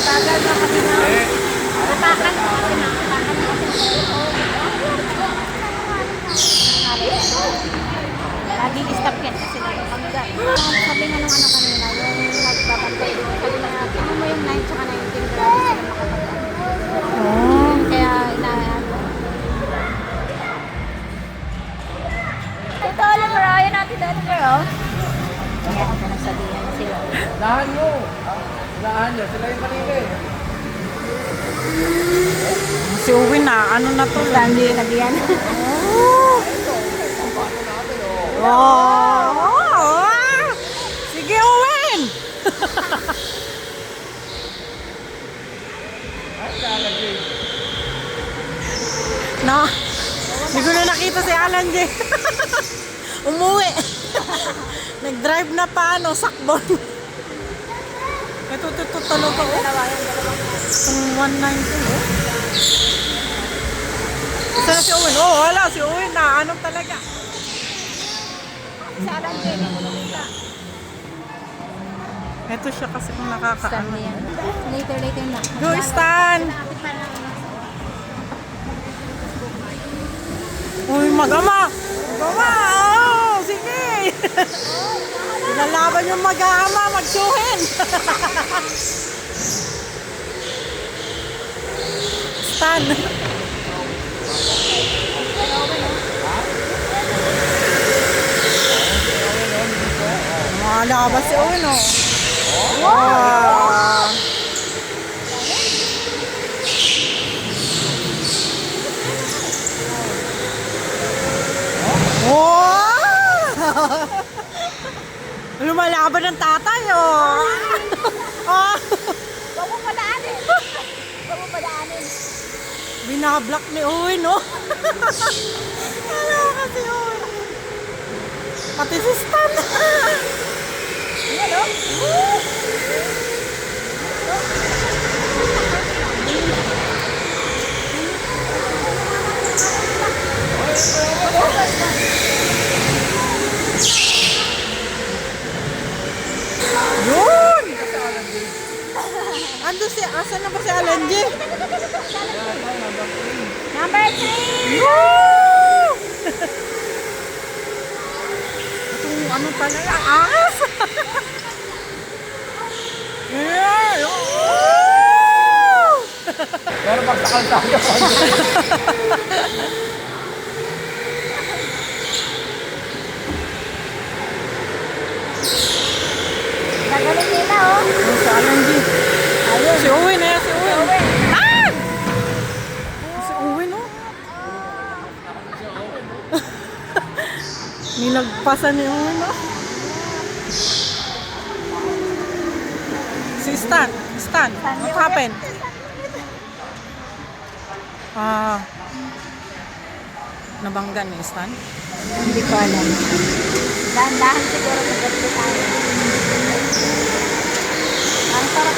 Tagal na kasi na. Natakan na kasi na. Natakan na kasi na. Laging stop yan kasi nagpapanggal. Sabi nga nung ano kanina, yung nagbabantay doon. Sabi na, ano mo yung 9 tsaka 19 grabe sila makapagod. Kaya inaano. Ito, alam mo, raya natin dati pero. Kaya ako pinagsabihan sila. Dahan mo. Dahan niya. Sila yung kanina eh. Si Uwin na, ano na to? Sandy na diyan. Oh! Sige, Uwin! No, hindi ko na nakita si Alan J. Umuwi. Nag-drive na pa, sakbon. Ito talaga, oh. Ang 190, oh. Isa na si Owen. Oh, wala. Si Owen na. Ano talaga? Sa alam ko yun. Ito siya kasi kung nakakaano. Later na. Go, Stan! Uy, mag-ama! Mag-ama! Oh, sige! Ilalaban yung mag-ama, magsuhin! Stan! Malaban si Owen, oh. Wow! Wow! Lumalaban ng tatay, oh. Oh. Huwag mo padaanin. Huwag mo padaanin. Binablock ni Owen, no? Wala kasi Owen. Pati si Stan. Hello? Yun! Ando si, asan na ba si Alan J? Number 3! Woo! Itong ano talaga, angas! Yeah! Woo! Pero pag sa kalsada pa. Nagaling nila, oh. Ang si Alan J. Ayun. Si Owen, eh, si Owen. Owen. Ah! Si Owen, oh. Nilagpasan ni Owen, oh. Si Stan. Stan, what happened? Ah, nabangga ni Stan? Hindi ko alam. Dahan-dahan siguro mag-gabi tayo. Ang sarap